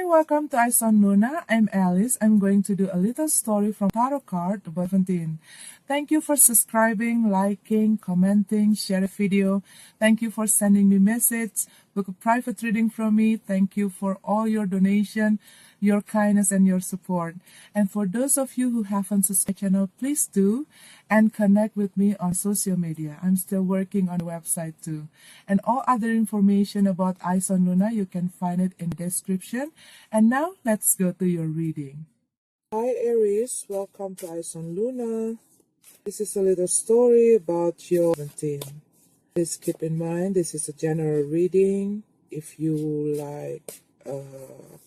welcome to Eyes on Luna. I'm Alice. I'm going to do a little story from Tarot card about 17. Thank you for subscribing, liking, commenting, share the video. Thank you for sending me message, book a private reading from me. Thank you for all your donation, your kindness, and your support. And for those of you who haven't subscribed to the channel, please do and connect with me on social media. I'm still working on the website too. And all other information about Eyes on Luna, you can find it in the description. And now let's go to your reading. Hi Aries, welcome to Eyes on Luna. This is a little story about your 17. Please keep in mind this is a general reading. If you like a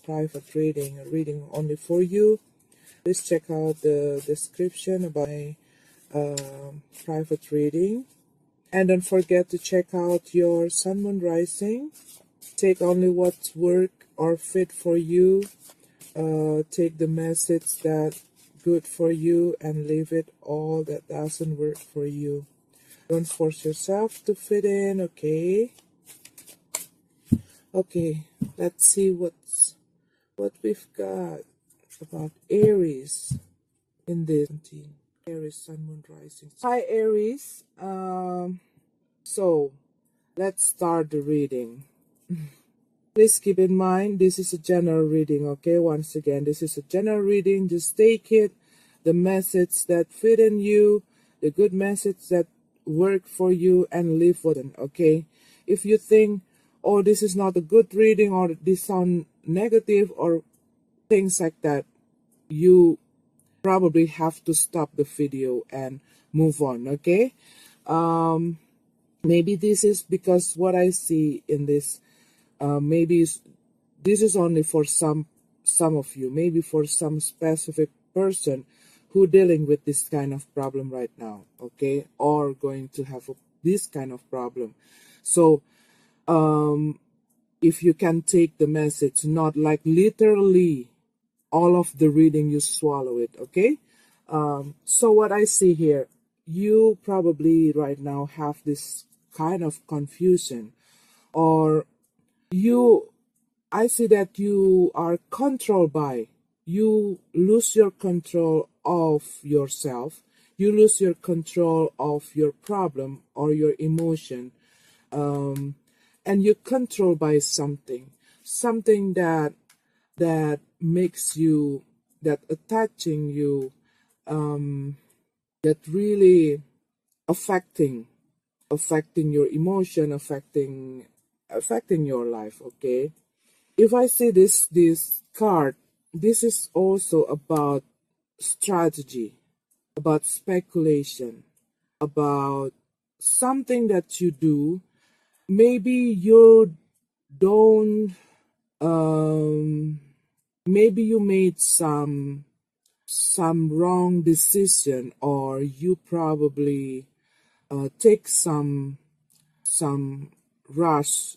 private reading, a reading only for you, please check out the description about my private reading. And don't forget to check out your sun, moon, rising. Take only what's work or fit for you. Take the message that good for you and leave it all that doesn't work for you. Don't force yourself to fit in, okay? Okay, let's see what we've got about Aries in this 17. Aries, sun, moon, rising. Hi Aries. So let's start the reading. Please keep in mind this is a general reading, okay? Once again, this is a general reading. Just take it, the message that fit in you, the good message that work for you, and live with it, okay? If you think, oh, this is not a good reading, or this sound negative, or things like that, you probably have to stop the video and move on, okay? Maybe this is because what I see in this, maybe this is only for some of you, maybe for some specific person who dealing with this kind of problem right now, okay, or going to have this kind of problem. So if you can take the message, not like literally all of the reading you swallow it, okay? So what I see here, you probably right now have this kind of confusion, or I see that you are controlled by, you lose your control of yourself, you lose your control of your problem or your emotion, and you're controlled by something that makes you, that attaching you, that really affecting your emotion, affecting your life, okay? If I see this card, this is also about strategy, about speculation, about something that you do. Maybe you don't, maybe you made some wrong decision, or you probably take some rush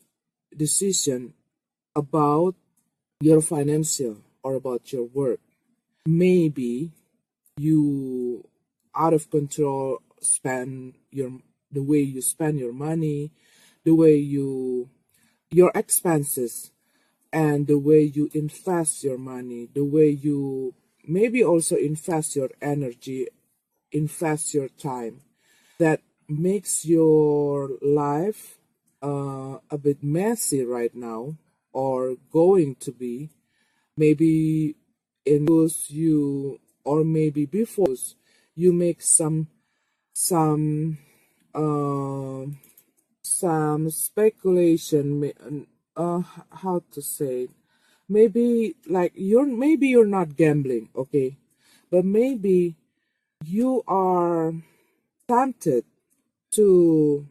decision about your financial or about your work. Maybe you out of control spend the way you spend your money, the way your expenses, and the way you invest your money, the way you maybe also invest your energy, invest your time, that makes your life a bit messy right now, or going to be. Maybe in those you, or maybe before you make some speculation, how to say it? Maybe like you're not gambling, okay, but maybe you are tempted to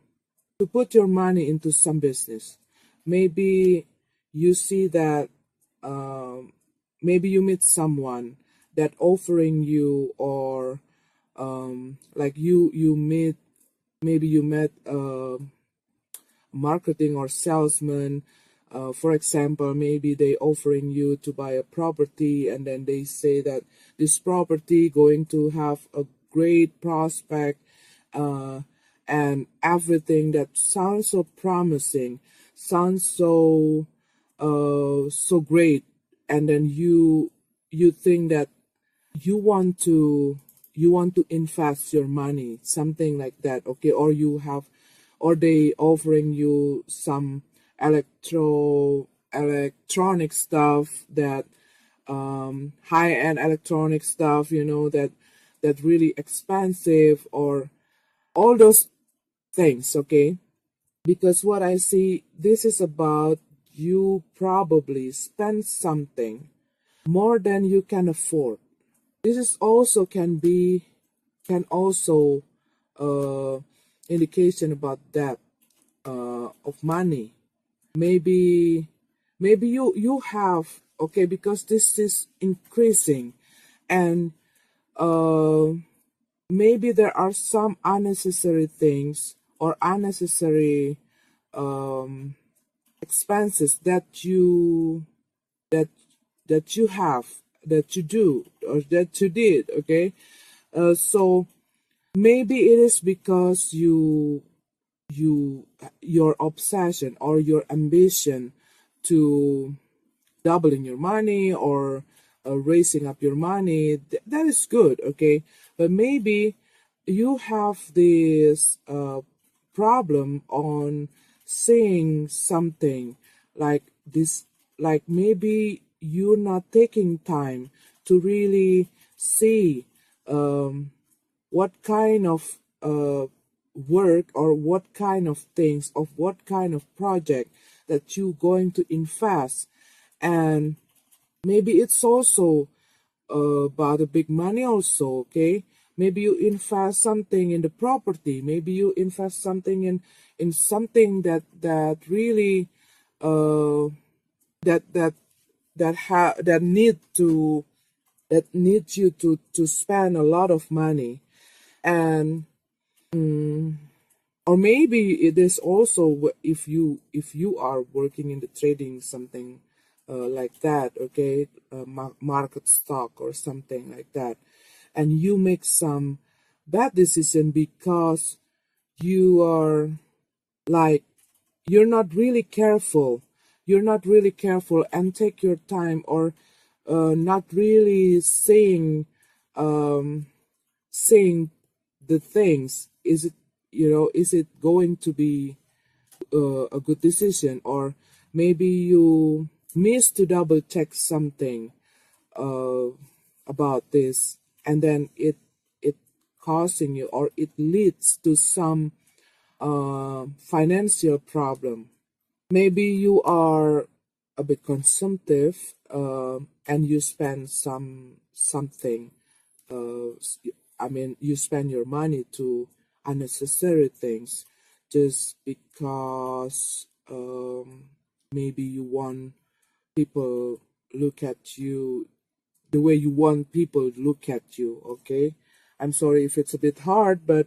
put your money into some business. Maybe you see that maybe you meet someone that offering you, or like you meet, maybe you met marketing or salesman. For example, maybe they offering you to buy a property, and then they say that this property going to have a great prospect, and everything that sounds so promising, sounds so great, and then you think that you want to invest your money, something like that, okay? Or you have, or they offering you some electronic stuff, that high-end electronic stuff, that really expensive, or all those things, okay? Because what I see, this is about you probably spend something more than you can afford. This is also can also uh, indication about debt of money. Maybe you have, okay, because this is increasing, and uh, maybe there are some unnecessary things or unnecessary expenses that that you have, that you do, or that you did, okay? So maybe it is because your obsession or your ambition to doubling your money, or raising up your money, that is good, okay? But maybe you have this problem on saying something like this, like maybe you're not taking time to really see what kind of work, or what kind of things, of what kind of project that you're going to invest. And maybe it's also about the big money also, okay? Maybe you invest something in the property, maybe you invest something in something that really uh that that that needs you to spend a lot of money. And or maybe it is also, if you are working in the trading, something like that, okay? Market stock or something like that, and you make some bad decision because you are like, you're not really careful, and take your time, or not really saying the things. Is it, is it going to be a good decision? Or maybe you miss to double check something uh, about this, and then it causing you, or it leads to some financial problem. Maybe you are a bit consumptive, and you spend something, I mean, you spend your money to unnecessary things, just because maybe you want people look at you the way you want people to look at you, okay? I'm sorry if it's a bit hard, but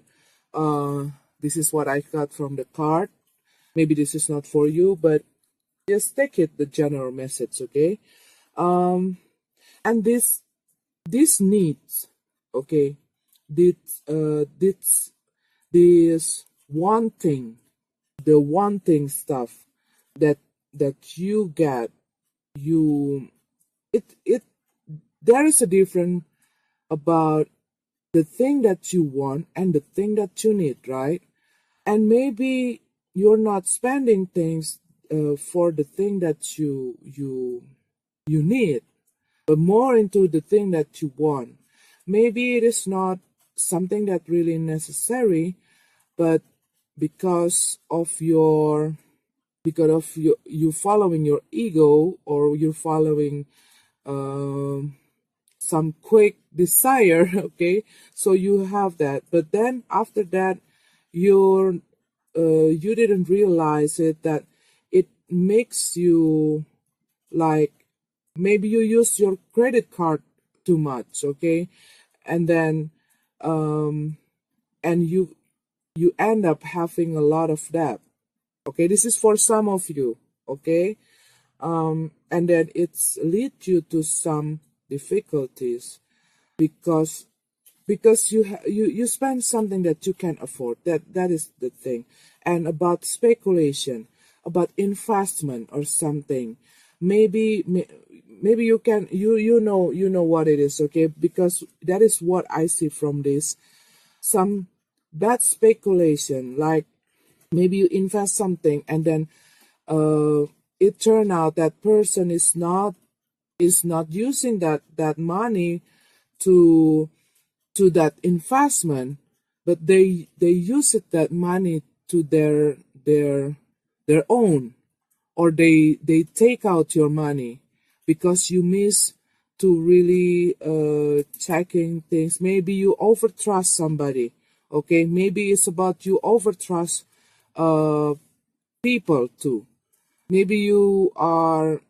this is what I got from the card. Maybe this is not for you, but just take it the general message, okay? And this needs, okay, this this one thing, the one thing stuff that you get, you it there is a difference about the thing that you want and the thing that you need, right? And maybe you're not spending things for the thing that you need, but more into the thing that you want. Maybe it is not something that really necessary, but because of you following your ego, or you're following um some quick desire, okay? So you have that, but then after that, you didn't realize it, that it makes you like, maybe you use your credit card too much, okay? And then and you end up having a lot of debt, okay? This is for some of you, okay? And then it's lead you to some difficulties, because you spend something that you can afford. That is the thing. And about speculation, about investment or something, maybe maybe you can, you know what it is, okay? Because that is what I see from this. Some bad speculation, like maybe you invest something and then it turn out that person is not using that money to that investment, but they use it, that money, to their own, or they take out your money because you miss to really checking things. Maybe you overtrust somebody, okay? Maybe it's about you overtrust uh people too. Maybe you are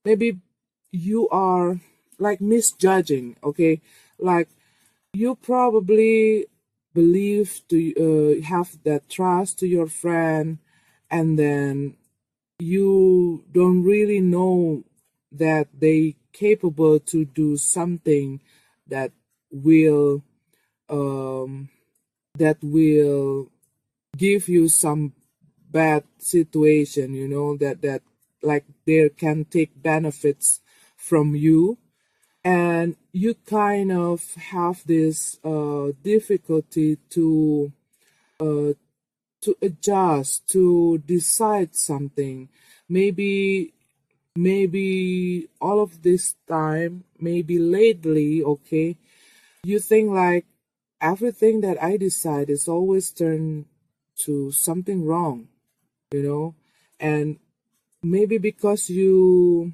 maybe you are like misjudging, okay? Like you probably believe to have that trust to your friend, and then you don't really know that they capable to do something that will um that will give you some bad situation, that like they can take benefits from you, and you kind of have this difficulty to adjust, to decide something. Maybe all of this time, maybe lately, okay, you think like everything that I decide is always turned to something wrong, and maybe because your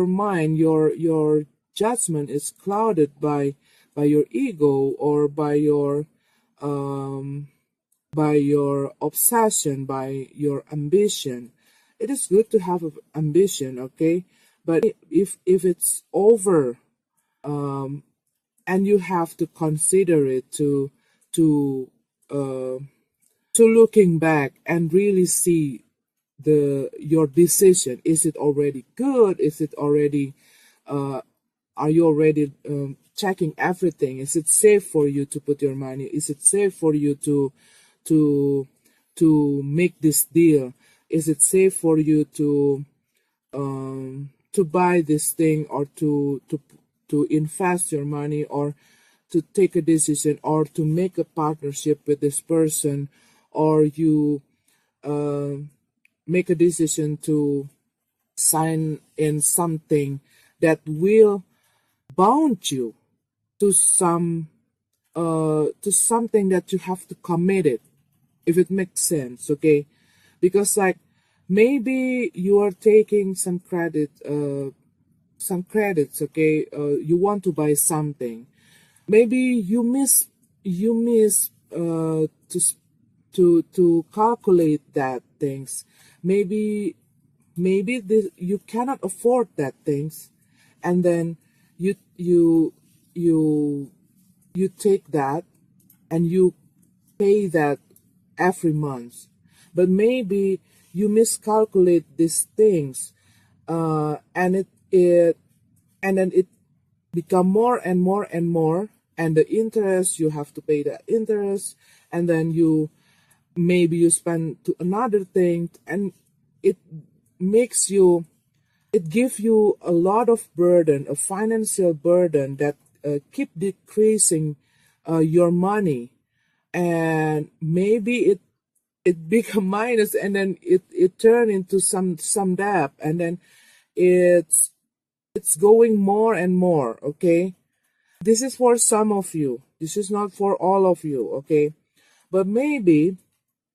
mind, your judgment is clouded by your ego, or um by your obsession, by your ambition. It is good to have ambition, okay, but if it's over, and you have to consider it to uh, to looking back and really see your decision. Is it already good? Is it already are you already checking everything? Is it safe for you to put your money? Is it safe for you to make this deal? Is it safe for you to buy this thing, or to invest your money, or to take a decision, or to make a partnership with this person, or you uh, make a decision to sign in something that will bound you to to something that you have to commit it, if it makes sense, okay? Because like maybe you are taking some credits, okay? You want to buy something. Maybe you miss to calculate that things. Maybe you cannot afford that things, and then you you you you take that, and you pay that every month. But maybe you miscalculate these things, and it and then it become more and more and more, and the interest, you have to pay the interest, and then maybe you spend to another thing, and it makes you it gives you a lot of burden, a financial burden that keep decreasing your money, and maybe it become minus, and then it turn into some debt, and then it's going more and more, okay? This is for some of you, this is not for all of you, okay? But maybe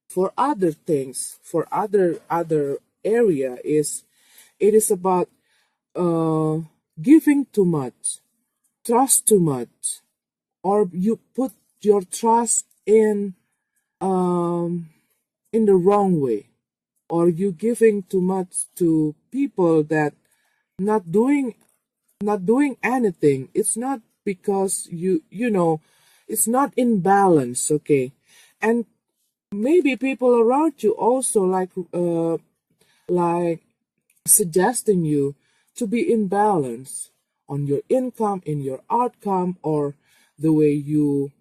for other things, for other area, it is about uh giving too much, trust too much, or you put your trust um in the wrong way, or you giving too much to people that not doing not doing anything. It's not because it's not in balance, okay? And maybe people around you also like suggesting you to be in balance on your income, in your outcome, or the way you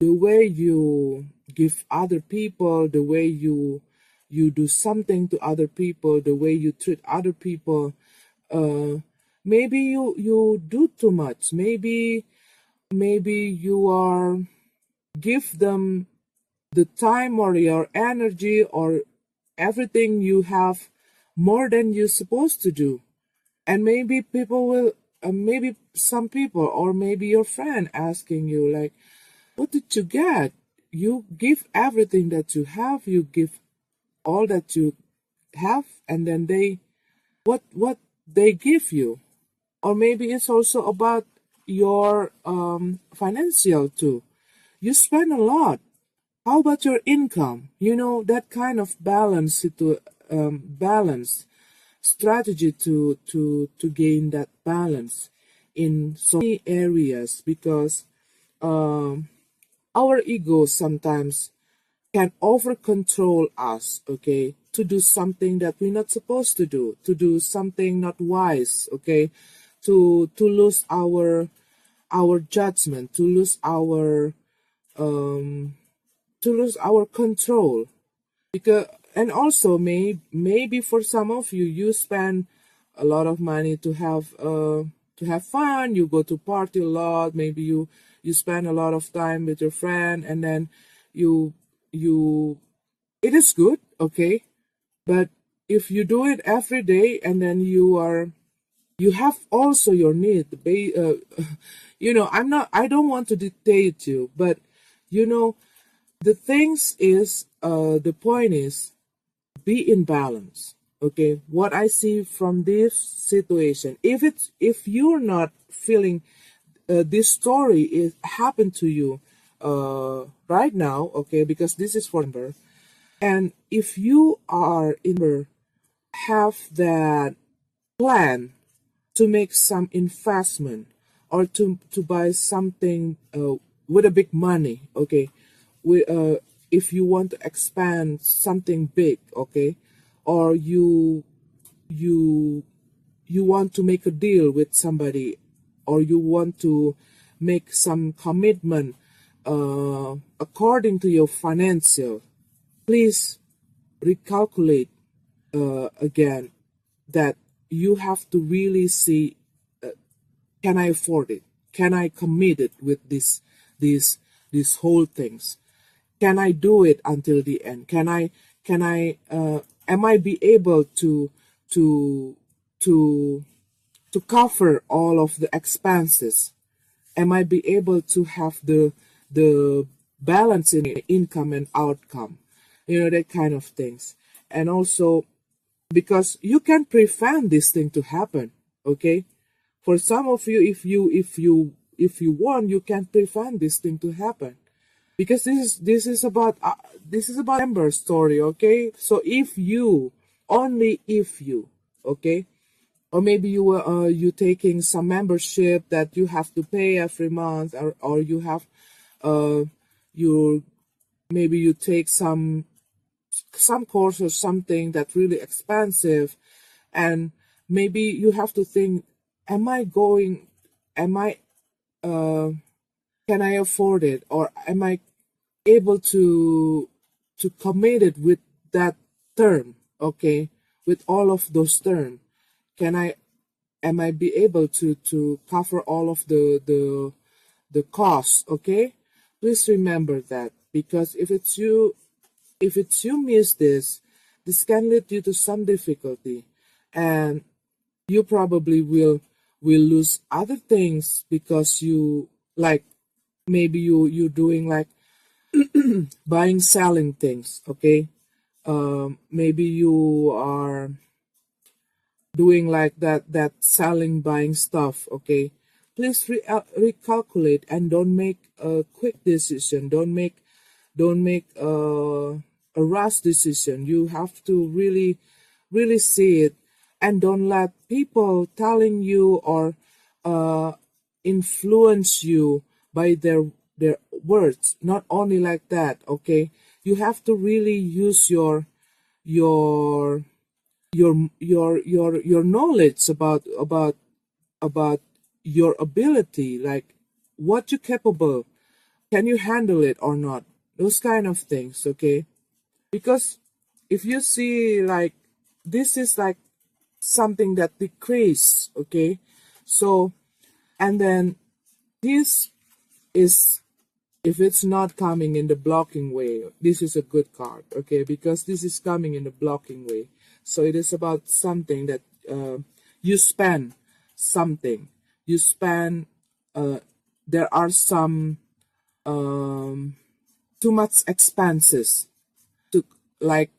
the way you give other people, the way you you do something to other people, the way you treat other people. uh, Maybe you do too much. Maybe you are give them the time or your energy or everything you have more than you're supposed to do. And maybe people will, maybe some people or maybe your friend asking you like, what did you get? You give everything that you have, you give all that you have, and then they, what they give you. Or maybe it's also about your financial too. You spend a lot. How about your income? You know, that kind of balance strategy to gain that balance in so many areas, because um, our ego sometimes can over control us, okay, to do something that we're not supposed to do something not wise, okay, to lose our judgment, um to lose our control. Because, and also maybe for some of you, you spend a lot of money to have fun. You go to party a lot. Maybe you spend a lot of time with your friend, and then you it is good, okay. But if you do it every day, and then you have also your need, I don't want to dictate you, but you know, the things is, the point is, be in balance, okay. What I see from this situation, if you're not feeling, this story is happened to you right now, okay, because this is for November. And if you are in November, have that plan to make some investment, or to buy something with a big money, okay. If you want to expand something big, okay, or you you want to make a deal with somebody, or you want to make some commitment according to your financial, please recalculate again, that you have to really see, can I afford it? Can I commit it with these these whole things? Can I do it until the end? Am I be able to to to cover all of the expenses? Am I be able to have the balance in income and outcome? You know, that kind of things. And also, because you can prevent this thing to happen, okay. For some of you, if you want, you can prevent this thing to happen, because this is about member story, okay. So if you, only if you, okay, or maybe you taking some membership that you have to pay every month, or you have you maybe you take some course or something that's really expensive, and maybe you have to think, am I going, am I uh can I afford it, or am I able to commit it with that term, okay, with all of those terms? Can I, am I be able to cover all of the costs, okay? Please remember that, because if it's you miss this can lead you to some difficulty, and you probably will lose other things, because you, like, maybe you doing like buying selling things, okay. Maybe you are doing like that selling buying stuff, okay. Please recalculate, and don't make a quick decision. Don't make a rash decision. You have to really see it, and don't let people telling you or uh, influence you by their words. Not only like that, okay. You have to really use your your knowledge about your ability, like what you're capable, can you handle it or not, those kind of things, okay. Because if you see, like, this is like something that decrease, okay? So, and then this is, if it's not coming in the blocking way, this is a good card, okay? Because this is coming in the blocking way. So it is about something that you spend something. You spend, there are some too much expenses to, like,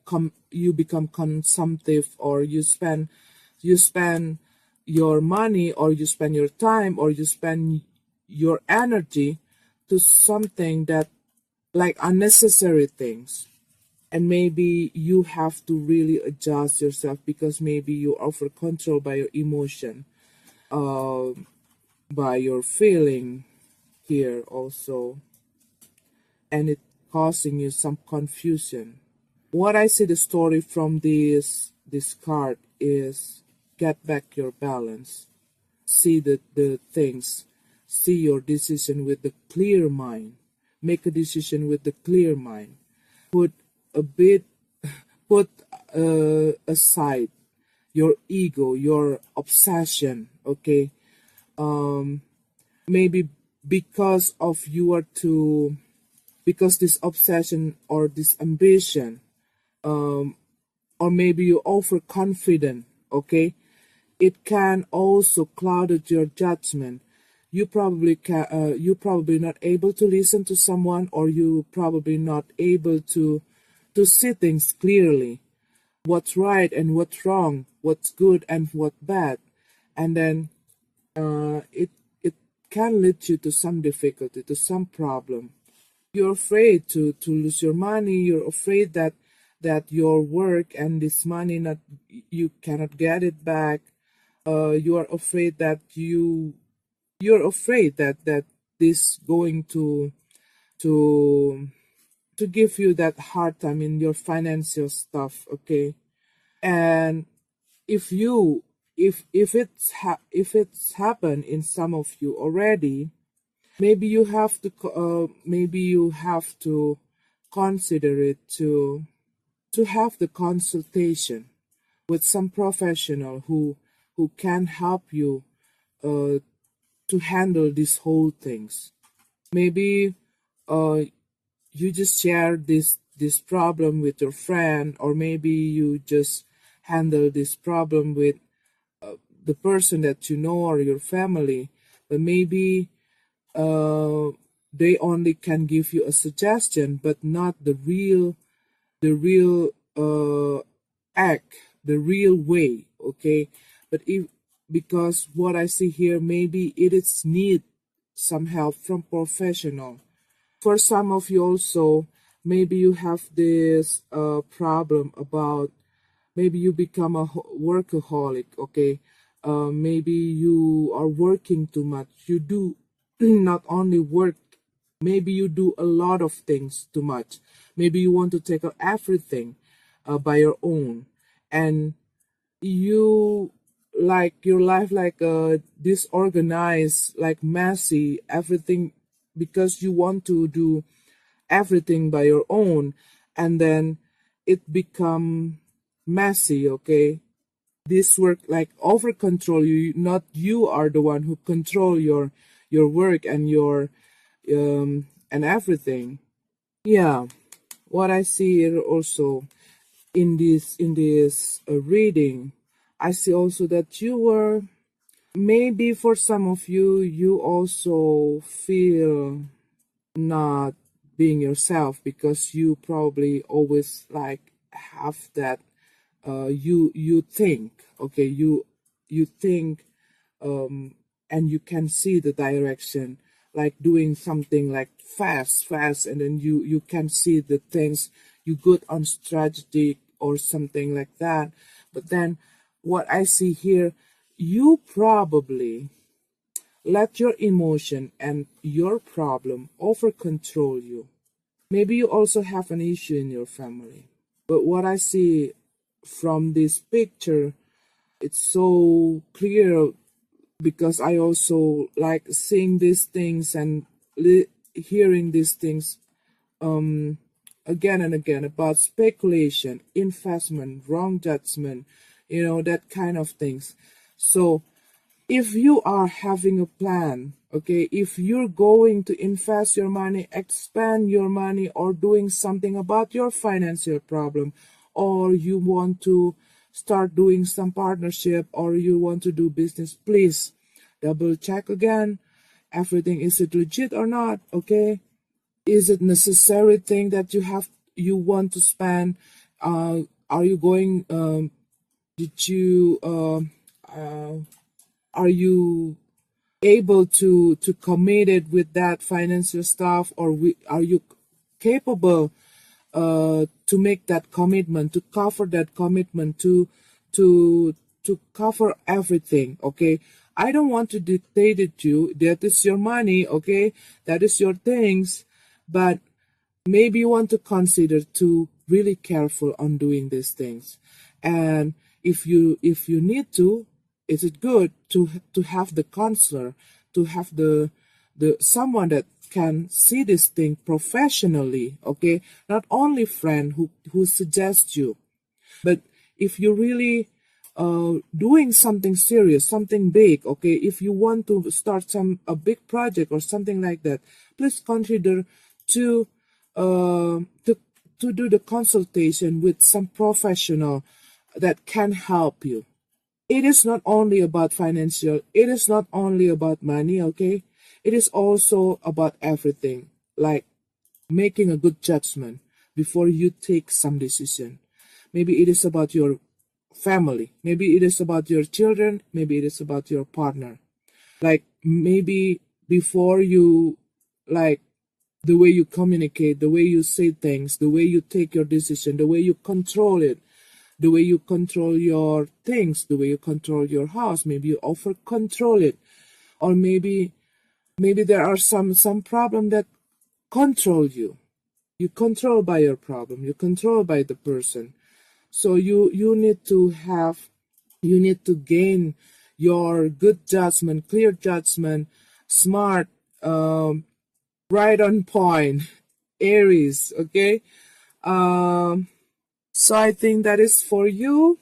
you become consumptive, or you spend your money, or you spend your time, or you spend your energy to something that, like, unnecessary things. And maybe you have to really adjust yourself, because maybe you are over control by your emotion, by your feeling here also, and it causing you some confusion. What I see the story from this card is, get back your balance. See the things. See your decision with the clear mind. Make a decision with the clear mind. Put a bit, put aside your ego, your obsession, okay? Maybe because of you are too, because this obsession or this ambition, or maybe you're overconfident, okay? It can also cloud your judgment. You probably not able to listen to someone, or you probably not able to see things clearly, what's right and what's wrong, what's good and what's bad. And then it can lead you to some difficulty, to some problem. You're afraid to lose your money. You're afraid that your work and this money, not, you cannot get it back. You are afraid that you're afraid that this going to to give you that hard time in your financial stuff, okay? And if you, if it's happened in some of you already, maybe you have to maybe you have to consider it to have the consultation with some professional who can help you to handle these whole things. Maybe uh you just share this problem with your friend, or maybe you just handle this problem with the person that you know, or your family. But maybe uh they only can give you a suggestion, but not the real act, the real way, okay? But if, because what I see here, maybe it is need some help from professional. For some of you also, maybe you have this problem about, maybe you become a workaholic, okay? Maybe you are working too much. You do not only work, maybe you do a lot of things too much. Maybe you want to take up everything by your own, and you, like, your life like disorganized, like messy, everything, because you want to do everything by your own, and then it become messy, okay? This work like over control you, not you are the one who control your work and your and everything. Yeah, what I see here also in this reading, I see also that you were, maybe for some of you, you also feel not being yourself, because you probably always like have that you think, okay, you think, and you can see the direction, like doing something like fast, and then you can see the things, you good on strategy or something like that. But then what I see here, you probably let your emotion and your problem over control you. Maybe you also have an issue in your family. But what I see from this picture, it's so clear, because I also like seeing these things and hearing these things again and again about speculation, investment, wrong judgment, that kind of things. So if you are having a plan, okay, if you're going to invest your money, expand your money, or doing something about your financial problem, or you want to start doing some partnership, or you want to do business, please double check again. Everything, is it legit or not? Okay, is it necessary thing that you want to spend? Are you going? Did you? Are you able to commit it with that financial stuff, or are you capable to make that commitment, to cover that commitment, to cover everything? Okay, I don't want to dictate it to you. That is your money, okay, that is your things, but maybe you want to consider to really careful on doing these things. And if you need to, is it good to have the counselor, to have the someone that can see this thing professionally, okay, not only friend who suggests you, but if you really doing something serious, something big, okay, if you want to start a big project or something like that, please consider to uh, to to do the consultation with some professional that can help you. It is not only about financial, it is not only about money, okay, it is also about everything, like making a good judgment before you take some decision. Maybe it is about your family, maybe it is about your children, maybe it is about your partner. Like maybe before you, like the way you communicate, the way you say things, the way you take your decision, the way you control it, the way you control your things, the way you control your house, maybe you over control it, or maybe there are some problem that control you. You control by your problem, you control by the person. So you need to have, you need to gain your good judgment, clear judgment, smart, right on point, Aries, okay. So I think that is for you.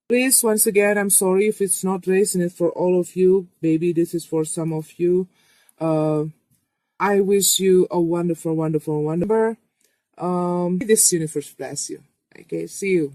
Please, once again, I'm sorry if it's not resonant for all of you. Maybe this is for some of you. I wish you a wonderful, wonderful, wonderful. This universe bless you. Okay, see you.